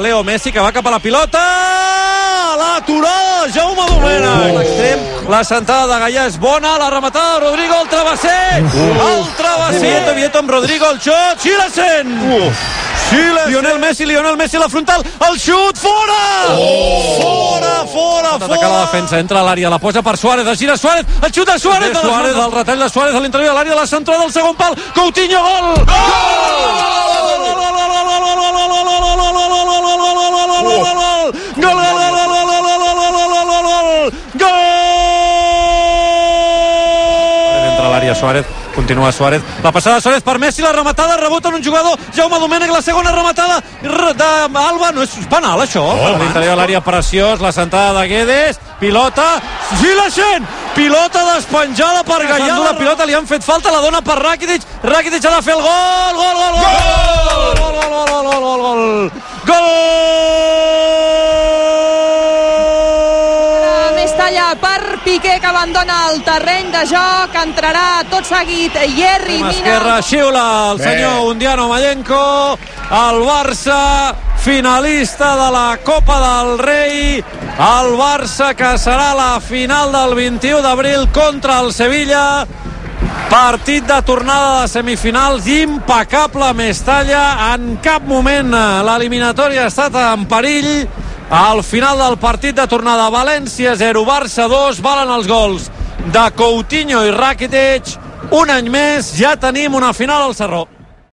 Leo Messi, que va cap a la pilota, l'aturada Jaume Domènech, l'extrem, la sentada de Gallà és bona, la rematada de Rodrigo, el travesser, Vieto amb Rodrigo, el xot, Silesen, Lionel Messi, la frontal, el xut, fora! Fora! Ataca la defensa, entra a l'àrea, la posa per Suárez, es gira Suárez, el xut de Suárez, el retall de Suárez a l'interior de l'àrea, la centrada del segon pal, Coutinho, gol! Entra a l'àrea Suárez, continua Suárez, la passada de Suárez per Messi, la rematada, rebota en un jugador, Jaume Domènech, la segona rematada d'Alba, no és penal això, a l'interior de l'àrea preciós, la sentada de Guedes, pilota, Silesen, pilota despenjada per Gallà, la pilota li han fet falta, la dona per Rakitic ha de fer el gol! Mestalla per Piqué, que abandona el terreny de joc, entrarà tot seguit Yerry Mina. Esquerra, xiula el senyor Undiano Mallenco, el Barça finalista de la Copa del Rei, el Barça que serà la final del 21 d'abril contra el Sevilla, partit de tornada de semifinals impecable a Mestalla, en cap moment l'eliminatòria ha estat en perill. Al final del partit de tornada, València 0, Barça 2, valen els gols de Coutinho i Rakitic. Un any més ja tenim una final al Sarró.